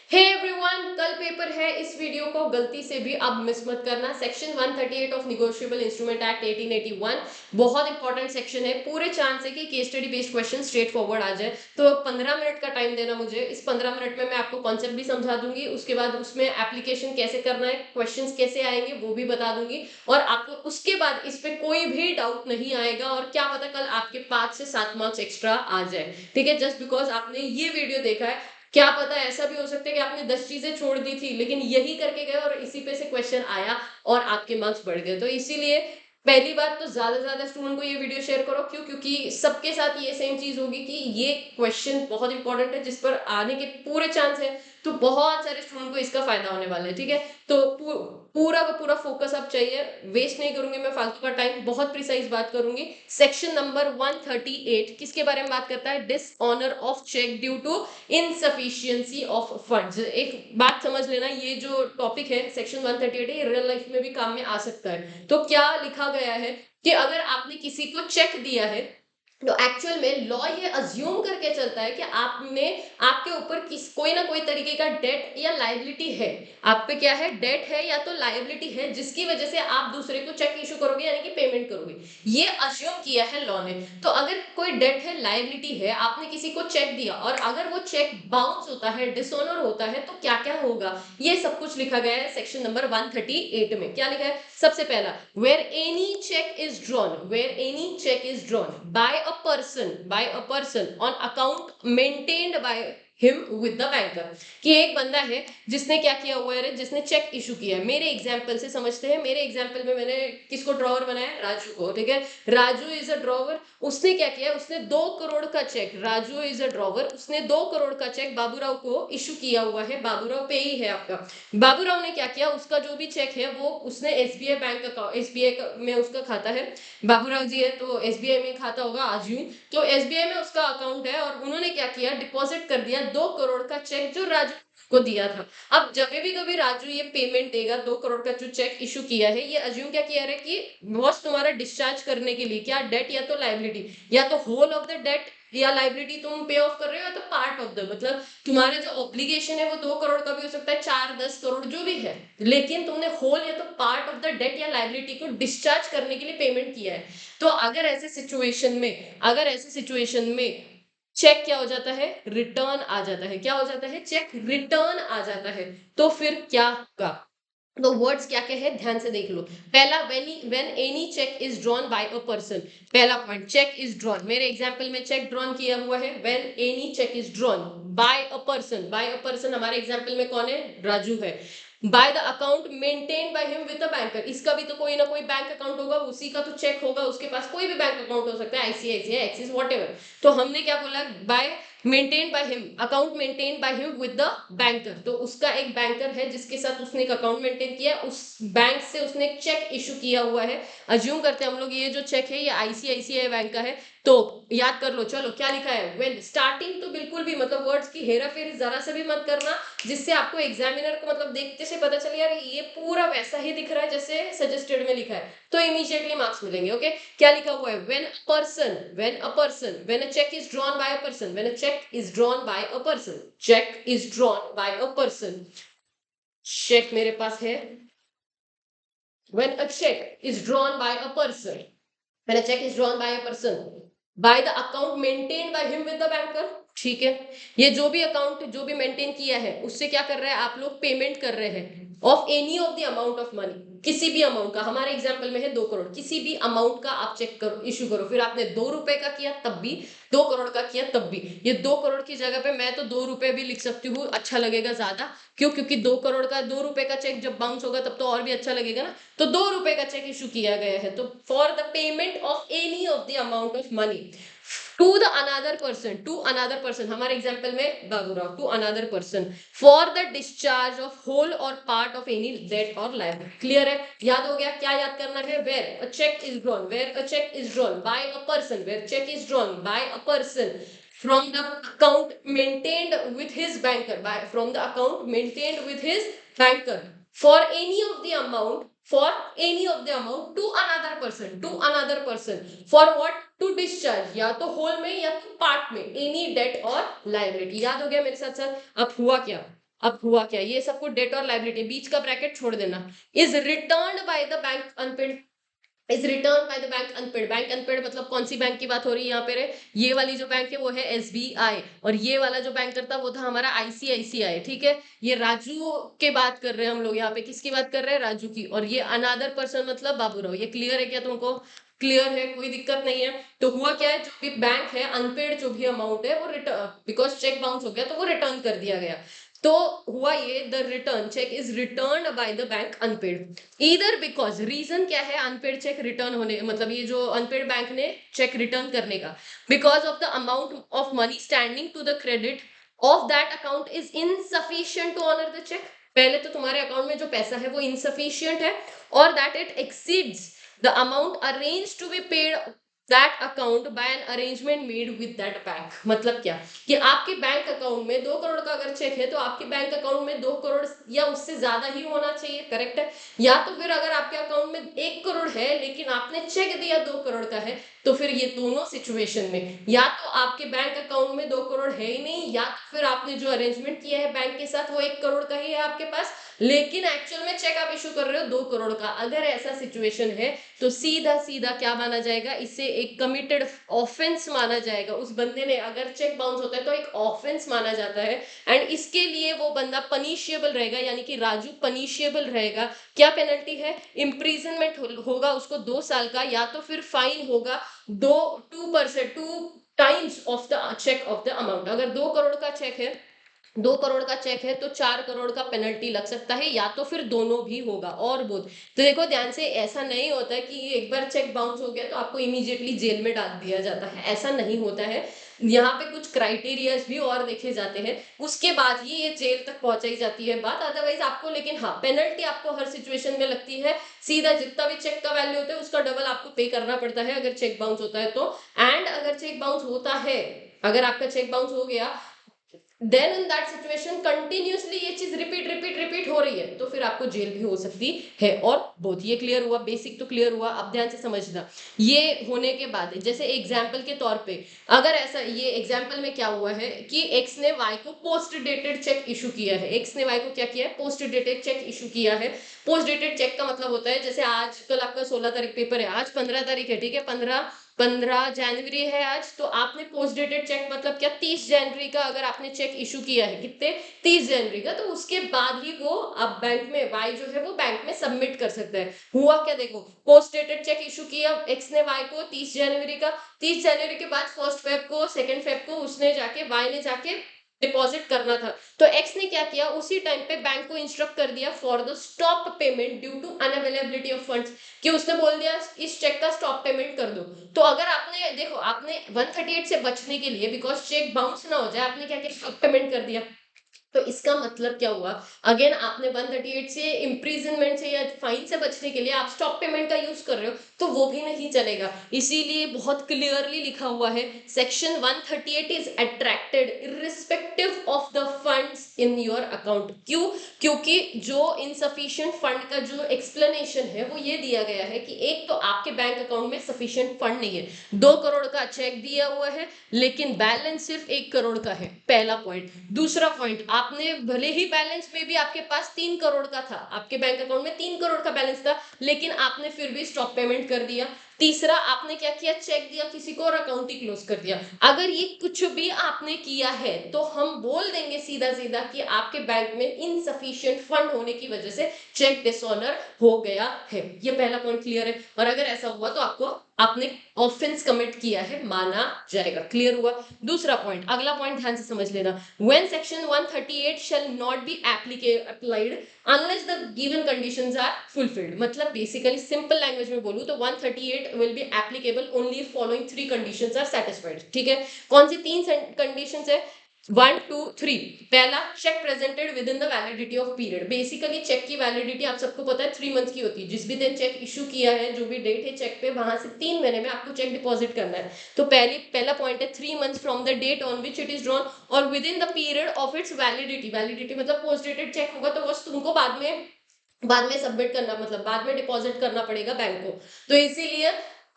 Hey everyone, कल paper है। इस वीडियो को गलती से भी आप मिस मत करना। Section 138 of negotiable instrument act 1881 बहुत इंपॉर्टेंट सेक्शन है। पूरे चांस है कि case study based question straightforward आ जाए। तो 15 मिनट का टाइम देना मुझे। इस 15 मिनट में मैं आपको कॉन्सेप्ट भी समझा दूंगी, उसके बाद उसमें एप्लीकेशन कैसे करना है, क्वेश्चंस कैसे आएंगे वो भी बता दूंगी, और आपको उसके बाद इस पे कोई भी डाउट नहीं आएगा। और क्या पता कल आपके 5 से 7 मार्क्स एक्स्ट्रा आ जाए, ठीक है, जस्ट बिकॉज आपने ये वीडियो देखा है। क्या पता ऐसा भी हो सकता है कि आपने 10 चीजें छोड़ दी थी, लेकिन यही करके गए और इसी पे से क्वेश्चन आया और आपके मार्क्स बढ़ गए। तो इसीलिए पहली बात तो ज्यादा स्टूडेंट को ये वीडियो शेयर करो। क्यों? क्योंकि सबके साथ ये सेम चीज होगी कि ये क्वेश्चन बहुत इंपॉर्टेंट है, जिस पर आने के पूरे चांस है। तो बहुत सारे स्टूडेंट को इसका फायदा होने वाला है, ठीक है। तो पूरा का पूरा फोकस आप चाहिए। वेस्ट नहीं करूंगी मैं फालतू का टाइम, बहुत प्रिसाइज बात करूंगी। सेक्शन नंबर 138 किसके बारे में बात करता है? Dishonour of cheque due to insufficiency of funds. एक बात समझ लेना, ये जो टॉपिक है सेक्शन 138 है, ये रियल लाइफ में भी काम में आ सकता है। तो क्या लिखा गया है कि अगर आपने किसी को चेक दिया है, तो एक्चुअल में लॉ ये अज्यूम करके चलता है कि आपने आपके ऊपर किस कोई ना कोई तरीके का डेट या लायबिलिटी है। आप पे क्या है? डेट है या तो लायबिलिटी है, जिसकी वजह से आप दूसरे को चेक इशू करोगे, यानी कि पेमेंट करोगे। ये अज्यूम किया है लॉ ने। तो अगर कोई डेट है, लायबिलिटी है, आपने किसी को चेक दिया और अगर वो चेक बाउंस होता है, डिसऑनर होता है, तो क्या क्या होगा, ये सब कुछ लिखा गया है सेक्शन नंबर 138 में। क्या लिखा है? सबसे पहला, where any check is drawn, where any check is drawn by a person on account maintained by him with the banker। कि एक बंदा है जिसने क्या किया हुआ है, जिसने चेक इशू किया है। मेरे एग्जाम्पल से समझते हैं। मेरे एग्जाम्पल में मैंने किसको ड्रॉवर बनाया? राजू को, ठीक है। Raju is a drawer. उसने क्या किया? उसने 2 करोड़ का cheque, Raju is a drawer, उसने 2 करोड़ का चेक बाबूराव को इशू किया हुआ है। बाबूराव पे ही है आपका। बाबूराव ने क्या किया? उसका जो भी चेक है वो उसने एसबीआई बैंक अकाउंट, एसबीआई में उसका खाता है। बाबूराव जी है तो एसबीआई में खाता होगा आज यूं। तो एसबीआई में उसका अकाउंट है और उन्होंने क्या किया? डिपॉजिट कर दिया 2 करोड़ का चेक जो राजू को दिया था। अब जब भी कभी राजू ये पेमेंट देगा, 2 करोड़ का जो चेक इशू किया है, ये अज्यूम क्या किया है कि बॉस तुम्हारा डिस्चार्ज करने के लिए क्या डेट या तो लाइबिलिटी, या तो होल ऑफ द डेट या लाइबिलिटी तुम पे ऑफ कर रहे हो, या तो पार्ट ऑफ द, मतलब तुम्हारा जो ऑब्लिगेशन है वो 2 करोड़ का भी हो सकता है, 4-10 करोड़ जो भी है, लेकिन तुमने होल या तो पार्ट ऑफ द डेट या लाइबिलिटी को डिस्चार्ज करने के लिए पेमेंट किया है। तो अगर ऐसे सिचुएशन में चेक क्या हो जाता है? रिटर्न आ जाता है। क्या हो जाता है? चेक रिटर्न आ जाता है। तो फिर क्या होगा? तो वर्ड्स क्या क्या है ध्यान से देख लो। पहला, when any cheque is drawn by a person. पहला पॉइंट, चेक इज ड्रॉन। मेरे एग्जांपल में चेक ड्रॉन किया हुआ है। When any cheque is drawn by a person, by a person हमारे एग्जांपल में कौन है? राजू है। By the account maintain by him with a banker, इसका भी तो कोई ना कोई बैंक अकाउंट होगा, उसी का तो चेक होगा, उसके पास कोई भी बैंक अकाउंट हो सकता है, आईसीआईसीआई, एक्सिस, व्हाटएवर। तो हमने क्या बोला? By maintain by him, account maintain by him with the banker. तो उसका एक बैंकर है जिसके साथ उसने एक अकाउंट मेंटेन किया, उस बैंक से उसने एक चेक इशू किया हुआ है। अज्यूम करते हैं हम लोग ये जो चेक है ये आईसीआईसीआई बैंक का है। तो याद कर लो, चलो क्या लिखा है? व्हेन स्टार्टिंग तो बिल्कुल भी मतलब वर्ड्स की हेरा फेरी जरा से भी मत करना, जिससे आपको एग्जामिनर को मतलब देखते से पता चले यार ये पूरा वैसा ही दिख रहा है जैसे सजेस्टेड में लिखा है, तो इमीडिएटली मार्क्स मिलेंगे। ओके, क्या लिखा हुआ है? when a check is drawn by a person, when a check is drawn by a person, check is drawn by a person, check मेरे पास है। when a check is drawn by a person, when a check is drawn by a person by the account maintained by him with the banker, ठीक है। ये जो भी account जो भी maintain किया है उससे क्या कर रहे हैं आप लोग? पेमेंट कर रहे हैं of any of the amount of money, किसी भी अमाउंट का। हमारे एग्जांपल में है 2 करोड़, किसी भी अमाउंट का आप चेक करो, इशू करो। फिर आपने 2 रुपए का किया तब भी, 2 करोड़ का किया तब भी। ये 2 करोड़ की जगह पे मैं तो 2 रुपए भी लिख सकती हूँ, अच्छा लगेगा ज्यादा। क्यों? क्योंकि 2 करोड़ का 2 रुपए का चेक जब बाउंस होगा तब तो और भी अच्छा लगेगा ना। तो 2 रुपए का चेक इशू किया गया है, तो for the payment of any of the amount of money to the another person, to another person हमारे एग्जांपल में Baburao, to another person for the discharge of whole or part of any debt or liability. Clear है? याद हो गया? क्या याद करना है? Where a cheque is drawn, where a cheque is drawn by a person, where cheque is drawn by a person from the account maintained with his banker, from the account maintained with his banker for any of the amount, for any of the amount to another person, to another person for what? To discharge, या तो whole में या तो part में, any debt और liability. याद हो गया मेरे साथ साथ? अब हुआ क्या? अब हुआ क्या, ये सबको डेट और लाइबिलिटी, बीच का ब्रैकेट छोड़ देना, is return by the bank unpaid, is return by the bank unpaid. Bank unpaid मतलब कौन सी बैंक की बात हो रही है यहाँ पे रे, ये वाली जो बैंक है वो है एसबीआई, और ये वाला जो बैंक करता वो था हमारा आईसीआईसीआई, ठीक है। ये राजू के बात कर रहे हैं हम लोग यहाँ पे, किसकी बात कर रहे हैं, राजू की, और ये अनादर पर्सन मतलब बाबूराव। ये क्लियर है क्या तुमको, क्लियर है, कोई दिक्कत नहीं है। तो हुआ क्या है, जो भी बैंक है अनपेड जो भी अमाउंट है वो रिटर्न, बिकॉज चेक बाउंस हो गया तो वो रिटर्न कर दिया गया। तो हुआ ये, the return cheque is return by the bank unpaid, either because, reason क्या है अनपेड चेक रिटर्न होने, मतलब ये जो अनपेड बैंक ने चेक रिटर्न करने का, because of the amount of money standing to the credit of that account is insufficient to honour the cheque. पहले तो तुम्हारे अकाउंट में जो पैसा है वो इनसफिशिएंट है, और that it exceeds the amount arrange to be paid that account by an arrangement made with that bank. मतलब क्या, कि आपके बैंक अकाउंट में 2 करोड़ का अगर चेक है तो आपके बैंक अकाउंट में 2 करोड़ या उससे ज्यादा ही होना चाहिए, करेक्ट है। या तो फिर अगर आपके अकाउंट में 1 करोड़ है लेकिन आपने चेक दिया 2 करोड़ का है, तो फिर ये दोनों सिचुएशन में या तो आपके बैंक अकाउंट में 2 करोड़ है ही नहीं, या तो फिर आपने जो अरेंजमेंट किया है बैंक के साथ वो 1 करोड़ का ही है आपके पास, लेकिन एक्चुअल में चेक आप इशू कर रहे हो 2 करोड़ का। अगर ऐसा सिचुएशन है तो सीधा सीधा क्या माना जाएगा, इसे एक कमिटेड ऑफेंस माना जाएगा। उस बंदे ने, अगर चेक बाउंस होता है तो एक ऑफेंस माना जाता है, एंड इसके लिए वो बंदा पनिशिएबल रहेगा, यानी कि राजू पनिशिएबल रहेगा। क्या पेनल्टी है, इम्प्रीजनमेंट होगा उसको 2 साल का, या तो फिर फाइन होगा 2% 2 times of the cheque of the amount. अगर 2 करोड़ का चेक है, 2 करोड़ का चेक है तो 4 करोड़ का पेनल्टी लग सकता है, या तो फिर दोनों भी होगा, और बोध। तो देखो ध्यान से, ऐसा नहीं होता है कि एक बार चेक बाउंस हो गया तो आपको इमीडिएटली जेल में डाल दिया जाता है, ऐसा नहीं होता है। यहाँ पे कुछ क्राइटेरियाज भी और देखे जाते हैं, उसके बाद ही ये जेल तक पहुंचाई जाती है बात, अदरवाइज आपको, लेकिन हाँ पेनल्टी आपको हर सिचुएशन में लगती है, सीधा जितना भी चेक का वैल्यू होता है उसका डबल आपको पे करना पड़ता है अगर चेक बाउंस होता है तो। एंड अगर चेक बाउंस होता है, अगर आपका चेक बाउंस हो गया, then in that situation continuously ये चीज रिपीट रिपीट रिपीट हो रही है, तो फिर आपको जेल भी हो सकती है। और बहुत, ये क्लियर हुआ, बेसिक तो क्लियर हुआ, अब ध्यान से समझना। ये होने के बाद जैसे एग्जाम्पल के तौर पे, अगर ऐसा, ये एग्जाम्पल में क्या हुआ है कि एक्स ने वाई को पोस्ट डेटेड चेक इशू किया है, एक्स ने वाई को क्या किया है, पोस्ट डेटेड चेक इशू किया है। पोस्ट डेटेड चेक का मतलब होता है, जैसे आजकल आपका 16 तारीख पेपर है, आज 15 तारीख है, ठीक है, 15 जनवरी है आज, तो आपने पोस्ट डेटेड चेक मतलब क्या, 30 जनवरी का अगर आपने चेक इशू किया है, कितने, 30 जनवरी का, तो उसके बाद ही वो अब बैंक में, वाई जो है वो बैंक में सबमिट कर सकता है। हुआ क्या, देखो पोस्ट डेटेड चेक इशू किया एक्स ने वाई को 30 जनवरी का, 30 जनवरी के बाद 1 फेब को, 2 फेब को उसने जाके, वाई ने जाके डिपॉजिट करना था, तो एक्स ने क्या किया, उसी टाइम पे बैंक को इंस्ट्रक्ट कर दिया for the stop payment due to unavailability of funds, कि उसने बोल दिया इस चेक का स्टॉप पेमेंट कर दो। तो अगर आपने, देखो आपने 138 से बचने के लिए, बिकॉज चेक बाउंस ना हो जाए, आपने क्या किया, स्टॉप पेमेंट कर दिया। तो इसका मतलब क्या हुआ, अगेन आपने 138 से, इम्प्रीजनमेंट से या फाइन से बचने के लिए आप स्टॉप पेमेंट का यूज कर रहे हो, तो वो भी नहीं चलेगा। इसीलिए बहुत क्लियरली लिखा हुआ है, section 138 is attracted irrespective of the funds in your account. क्यों, क्योंकि जो इनसफिशिएंट फंड का जो एक्सप्लेनेशन है वो ये दिया गया है कि एक तो आपके बैंक अकाउंट में सफिशिएंट फंड नहीं है, 2 करोड़ का चेक दिया हुआ है लेकिन बैलेंस सिर्फ 1 करोड़ का है, पहला पॉइंट। दूसरा पॉइंट, आपने भले ही बैलेंस में भी आपके पास 3 करोड़ का था, आपके बैंक अकाउंट में 3 करोड़ का बैलेंस था, लेकिन आपने फिर भी स्टॉप पेमेंट कर दिया। तीसरा, आपने क्या किया, चेक दिया किसी को और अकाउंट ही क्लोज कर दिया। अगर ये कुछ भी आपने किया है तो हम बोल देंगे सीधा सीधा कि आपके बैंक में इनसफिशिएंट फंड होने की वजह से चेक डिसऑनर हो गया है। ये पहला पॉइंट क्लियर है, और अगर ऐसा हुआ तो आपको, आपने ऑफेंस कमिट किया है माना जाएगा। क्लियर हुआ। दूसरा पॉइंट, अगला पॉइंट ध्यान से समझ लेना, when section 138 shall not be applied unless the given conditions are fulfilled. मतलब बेसिकली सिंपल लैंग्वेज में बोलूं तो 138 will be applicable only following 3 conditions are satisfied. ठीक है, कौन सी 3 कंडीशंस है, 1 2 3। पहला, cheque presented within the validity of period. Basically cheque की वैलिडिटी आप सबको पता है 3 मंथ की होती है, जिस भी दिन चेक इशू किया है, जो भी डेट है चेक पे, वहां से 3 महीने में आपको चेक डिपॉजिट करना है। तो पहला पॉइंट है 3 months from the date on which it is drawn or within the period of its validity. Validity मतलब पोस्ट डेटेड चेक होगा तो बस तुमको बाद में सबमिट करना, मतलब बाद में डिपॉजिट करना पड़ेगा बैंक को। तो इसीलिए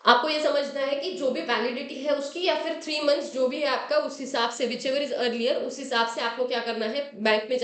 आपको ये समझना है कि जो भी वैलिडिटी है उसकी या फिर 3 मंथ्स जो भी है आपका, उस हिसाब से विचएवर इज अर्लियर, उस हिसाब से आपको क्या करना है, बैंक में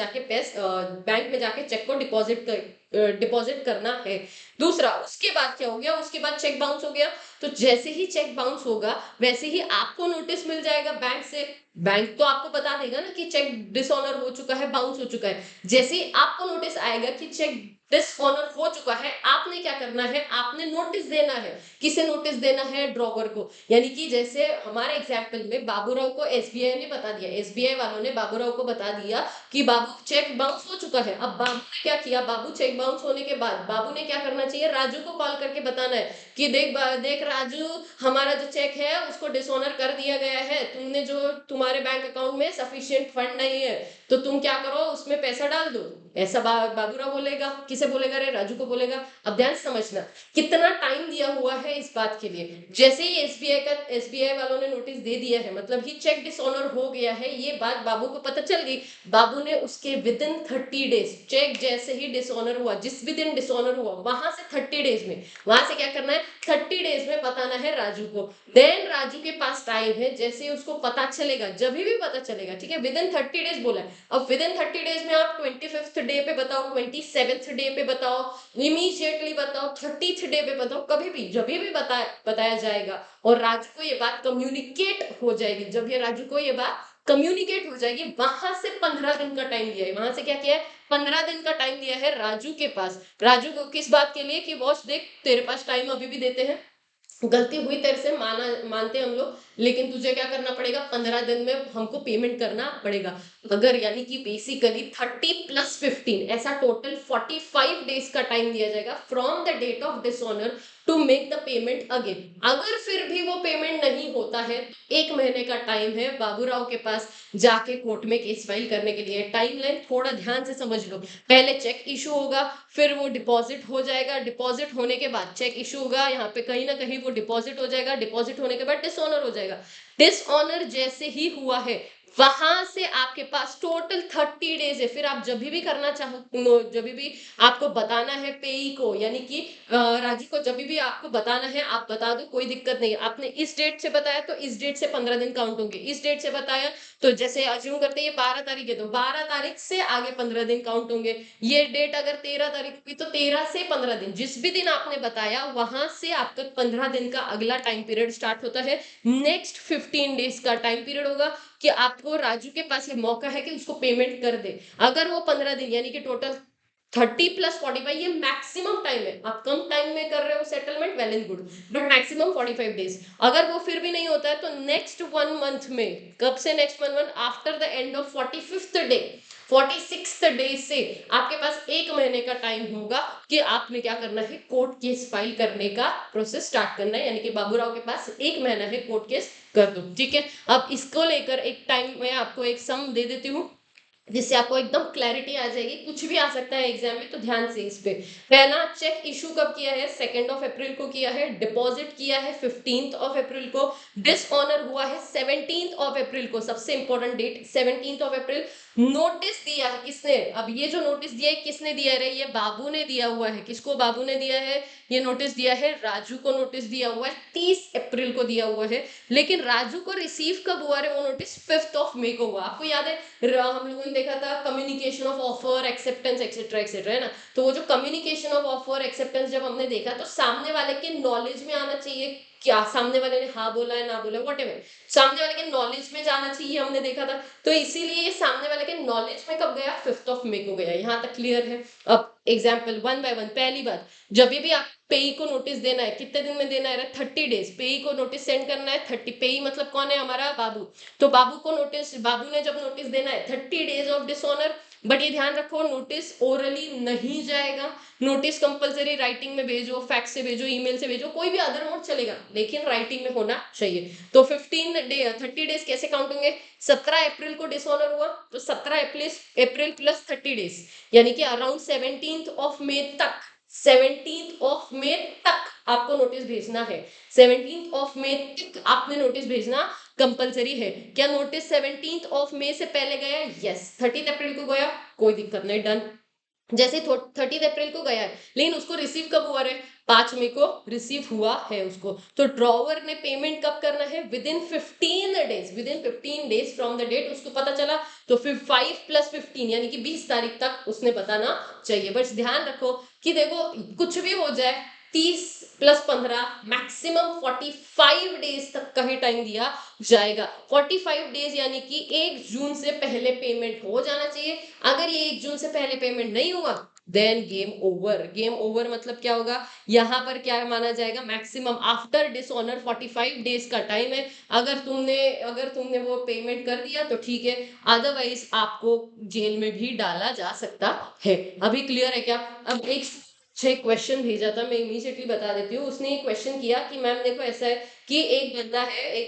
जाके चेक को डिपॉजिट करना है। दूसरा, उसके बाद क्या हो गया, उसके बाद चेक बाउंस हो गया, तो जैसे ही चेक बाउंस होगा वैसे ही आपको नोटिस मिल जाएगा बैंक से। बैंक तो आपको बता देगा ना कि चेक डिसऑनर हो चुका है, बाउंस हो चुका है। जैसे ही आपको नोटिस आएगा कि चेक डिसऑनर हो चुका है, आपने क्या करना है, आपने नोटिस देना है। किसे नोटिस देना है, ड्रॉवर को। यानी कि जैसे हमारे एग्जाम्पल में बाबूराव को एसबीआई ने बता दिया, एसबीआई वालों ने बाबूराव को बता दिया कि बाबू चेक बाउंस हो चुका है। अब बाबू ने क्या किया, बाबू चेक बाउंस होने के बाद बाबू ने क्या करना चाहिए, राजू को कॉल करके बताना है कि देख राजू, हमारा जो चेक है उसको डिसऑनर कर दिया गया है, तुमने जो तुम्हारे बैंक अकाउंट में सफिशिएंट फंड नहीं है, तो तुम क्या करो, उसमें पैसा डाल दो। ऐसा बाबूराव बोलेगा, किसे बोलेगा रे, राजू को बोलेगा। अब ध्यान से समझना कितना टाइम दिया हुआ है इस बात के लिए। जैसे ही एसबीआई वालों ने नोटिस दे दिया है, मतलब ही चेक डिसऑनर हो गया है, ये बात बाबू को पता चल गई। बाबू ने उसके विदिन 30 डेज, चेक जैसे ही डिसऑनर हुआ, जिस भी दिन डिसऑनर हुआ वहां से 30 डेज में, वहां से क्या करना है, 30 डेज में बताना है राजू को। देन राजू के पास टाइम है, जैसे उसको पता चलेगा, जब भी पता चलेगा, ठीक है, विदिन 30 डेज बोला है। अब विदिन 30 डेज में आप 25th डे पे बताओ, 27th डे पे बताओ, इमीडिएटली बताओ, 30th डे पे बताओ, कभी भी जब भी बताया जाएगा और राजू को ये बात कम्युनिकेट हो जाएगी, जब ये राजू को ये बात कम्युनिकेट हो जाएगी, वहां से 15 दिन का टाइम दिया है। वहां से क्या किया है, 15 दिन का टाइम दिया है राजू के पास। राजू को किस बात के लिए, कि बॉस देख तेरे पास टाइम अभी भी देते हैं, गलती हुई तेरे से, मानते हम लोग, लेकिन तुझे क्या करना पड़ेगा, 15 दिन में हमको पेमेंट करना पड़ेगा। अगर यानी कि बेसिकली 30 + 15 ऐसा टोटल 45 डेज का टाइम दिया जाएगा from the date of dishonour to make the payment again. अगर फिर भी वो पेमेंट नहीं होता है तो 1 महीने का टाइम है बाबूराव के पास जाके कोर्ट में केस फाइल करने के लिए। टाइम लाइन थोड़ा ध्यान से समझ लो, पहले चेक इशू होगा, फिर वो डिपॉजिट हो जाएगा, डिपॉजिट होने के बाद चेक इशू होगा, यहाँ पे कहीं ना कहीं वो डिपॉजिट हो जाएगा, डिपॉजिट होने के बाद डिसऑनर हो जाएगा। डिसऑनर जैसे ही हुआ है, वहां से आपके पास टोटल 30 डेज है। फिर आप जब भी करना चाहो, जब भी आपको बताना है पेई को, यानी कि राजू को जब भी आपको बताना है आप बता दो, कोई दिक्कत नहीं है। आपने इस डेट से बताया तो इस डेट से 15 दिन काउंट होंगे, इस डेट से बताया तो जैसे अज्यूम करते हैं ये 12 तारीख है तो 12 तारीख से आगे 15 दिन काउंट होंगे। ये डेट अगर 13 तारीख हुई तो 13 से 15 दिन, जिस भी दिन आपने बताया वहां से आपका 15 दिन का अगला टाइम पीरियड स्टार्ट होता है। नेक्स्ट 15 डेज का टाइम पीरियड होगा कि आपको राजू के पास ये मौका है कि उसको पेमेंट कर दे। अगर वो 15 दिन यानी कि टोटल 30 + 45 ये मैक्सिमम टाइम है। आप कम टाइम में कर रहे हो settlement, well and good, but maximum 45 days. अगर वो फिर भी नहीं होता है तो नेक्स्ट 1 मंथ में, कब से next 1 month, after the end of 45th day, 46th day से आपके पास 1 महीने का टाइम होगा कि आपने क्या करना है, कोर्ट केस फाइल करने का प्रोसेस स्टार्ट करना है। यानी कि बाबूराव के पास 1 महीना है, कोर्ट केस कर दो, ठीक है। अब इसको लेकर एक टाइम में आपको एक सम दे देती हूँ जिससे आपको एकदम क्लैरिटी आ जाएगी। कुछ भी आ सकता है एग्जाम में, तो ध्यान से इस पे। पहला, चेक इशू कब किया है, 2 अप्रैल को किया है, डिपॉजिट किया है 15 अप्रैल को, डिसऑनर हुआ है 17 अप्रैल को। सबसे इंपॉर्टेंट डेट 17 अप्रैल। नोटिस दिया है किसने, अब ये जो नोटिस दिया है किसने दिया है, ये बाबू ने दिया हुआ है। किसको बाबू ने दिया है, ये नोटिस दिया है राजू को, नोटिस दिया हुआ है 30 अप्रैल को दिया हुआ है। लेकिन राजू को रिसीव कब हुआ है, वो नोटिस 5 मई को हुआ। आपको याद है हम लोगों ने देखा था communication of offer, acceptance, etcetera etcetera, है ना। तो वो जो कम्युनिकेशन ऑफ ऑफर, एक्सेप्टेंस जब हमने देखा तो सामने वाले के नॉलेज में आना चाहिए, क्या सामने वाले ने हाँ बोला है ना बोला है, व्हाटएवर, सामने वाले के नॉलेज में जाना चाहिए, हमने देखा था। तो इसीलिए ये सामने वाले के नॉलेज में कब गया, 5 मई को गया। यहाँ तक क्लियर है। अब एग्जाम्पल 1 बाय 1। पहली बात, जब भी आप पेई को नोटिस देना है, कितने दिन में देना है, 30 डेज। पेई को नोटिस सेंड करना है 30, पेई मतलब कौन है, हमारा बाबू। तो बाबू को नोटिस, बाबू ने जब नोटिस देना है 30 डेज ऑफ डिसऑनर। बट ये ध्यान रखो, नोटिस ओरली नहीं जाएगा, नोटिस कंपलसरी राइटिंग में भेजो, फैक्स से भेजो, ईमेल से भेजो, कोई भी अदर मोड चलेगा, लेकिन राइटिंग में होना चाहिए। तो 30 डेज कैसे काउंट होंगे, 17 अप्रैल को डिसऑनर हुआ तो 17 अप्रैल प्लस 30 डेज, यानी कि अराउंड 17 तक, 17 तक आपको नोटिस भेजना है। 17 तक आपने नोटिस भेजना कंपलसरी है। क्या नोटिस 17 से पहले गया, यस। 30 अप्रैल को गया, कोई दिक्कत नहीं, डन। जैसे 30 अप्रैल को गया है, लेकिन उसको रिसीव कब हुआ है, 5 मई को रिसीव हुआ है उसको। तो ड्रॉवर ने पेमेंट कब करना है? Within 15 days from the date उसको पता चला, तो फिर 5 + 15 यानी कि 20 तारीख तक उसने बताना चाहिए। बस ध्यान रखो कि देखो कुछ भी हो जाए, 30 + 15 मैक्सिमम 45 डेज तक का ही टाइम दिया जाएगा। 45 डेज यानी कि 1 जून से पहले पेमेंट हो जाना चाहिए। अगर ये 1 जून से पहले पेमेंट नहीं हुआ, then game over. Game over मतलब क्या होगा? यहाँ पर क्या माना जाएगा? मैक्सिमम आफ्टर डिसऑनर 45 डेज का टाइम है। अगर तुमने वो पेमेंट कर दिया तो ठीक है, अदरवाइज आपको जेल में भी डाला जा सकता है। अभी क्लियर है क्या? अब एक छह क्वेश्चन भेजा था, मैं इमीडिएटली बता देती हूँ। उसने एक क्वेश्चन किया कि मैम देखो ऐसा है कि एक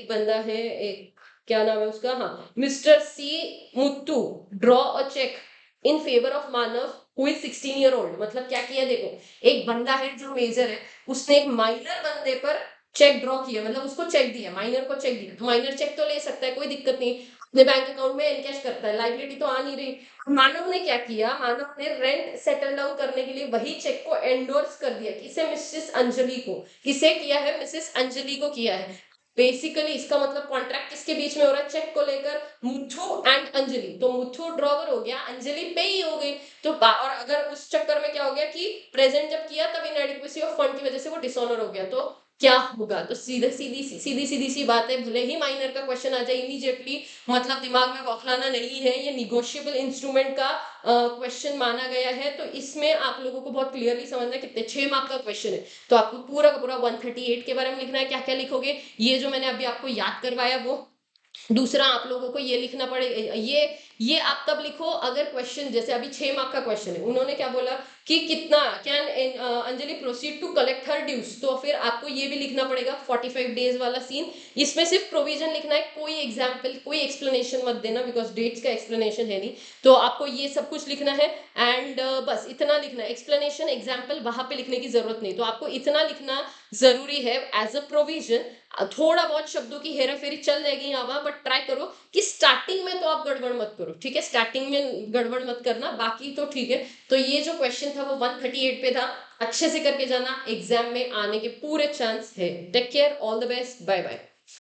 बंदा है, एक क्या नाम है उसका, हाँ, mister C Muthu draw a cheque in favour of Manav who is 16 year old. मतलब क्या किया देखो, एक बंदा है जो मेजर है, उसने एक माइनर बंदे पर चेक ड्रॉ किया, मतलब उसको चेक दिया, माइनर को चेक दिया। तो माइनर चेक तो ले सकता है, कोई दिक्कत नहीं, अपने बैंक अकाउंट में एनकैश करता है, लाइबिलिटी तो आ नहीं रही। मानव ने क्या किया? मानव ने रेंट सेटल डाउन करने के लिए वही चेक को एंडोर्स कर दिया। किसे? मिसेस अंजलि को। किसे किया है? मिसेस अंजलि को किया है। बेसिकली इसका मतलब कॉन्ट्रैक्ट किसके बीच में हो रहा है? चेक को लेकर मुथु एंड अंजलि। तो मुथु ड्रॉवर हो गया, अंजलि पे ही हो गई। तो और अगर उस चक्कर में क्या हो गया कि प्रेजेंट जब किया तब इनएडिक्वेसी ऑफ फंड की वजह से वो डिसऑनर हो गया, तो क्या होगा? तो सीधी सी बात है, भले ही माइनर का क्वेश्चन आ जाए इमीडिएटली, मतलब दिमाग में बौखलाना नहीं है, ये निगोशिएबल इंस्ट्रूमेंट का क्वेश्चन माना गया है। तो इसमें आप लोगों को बहुत क्लियरली समझना है, कितने 6 मार्क का क्वेश्चन है, तो आपको पूरा का पूरा 138 के बारे में लिखना है। क्या क्या लिखोगे? ये जो मैंने अभी आपको याद करवाया वो। दूसरा आप लोगों को ये लिखना पड़ेगा, ये आप तब लिखो अगर क्वेश्चन, जैसे अभी 6 मार्क का क्वेश्चन है, उन्होंने क्या बोला कि कितना can Anjali proceed to collect her dues, तो फिर आपको ये भी लिखना पड़ेगा 45 डेज वाला सीन। इसमें सिर्फ प्रोविजन लिखना है, कोई एग्जाम्पल कोई एक्सप्लेनेशन मत देना, बिकॉज डेट्स का एक्सप्लेनेशन है नहीं। तो आपको ये सब कुछ लिखना है एंड बस इतना लिखना है। एक्सप्लेनेशन एग्जाम्पल वहां पे लिखने की जरूरत नहीं, तो आपको इतना लिखना जरूरी है एज अ प्रोविजन। थोड़ा बहुत शब्दों की हेरा फेरी चल जाएगी यहाँ वहां, बट ट्राई करो कि स्टार्टिंग में तो आप गड़बड़ मत करो, ठीक है? स्टार्टिंग में गड़बड़ मत करना, बाकी तो ठीक है। तो ये जो क्वेश्चन था वो 138 पे था, अच्छे से करके जाना, एग्जाम में आने के पूरे चांस है। Take care, all the best, bye bye.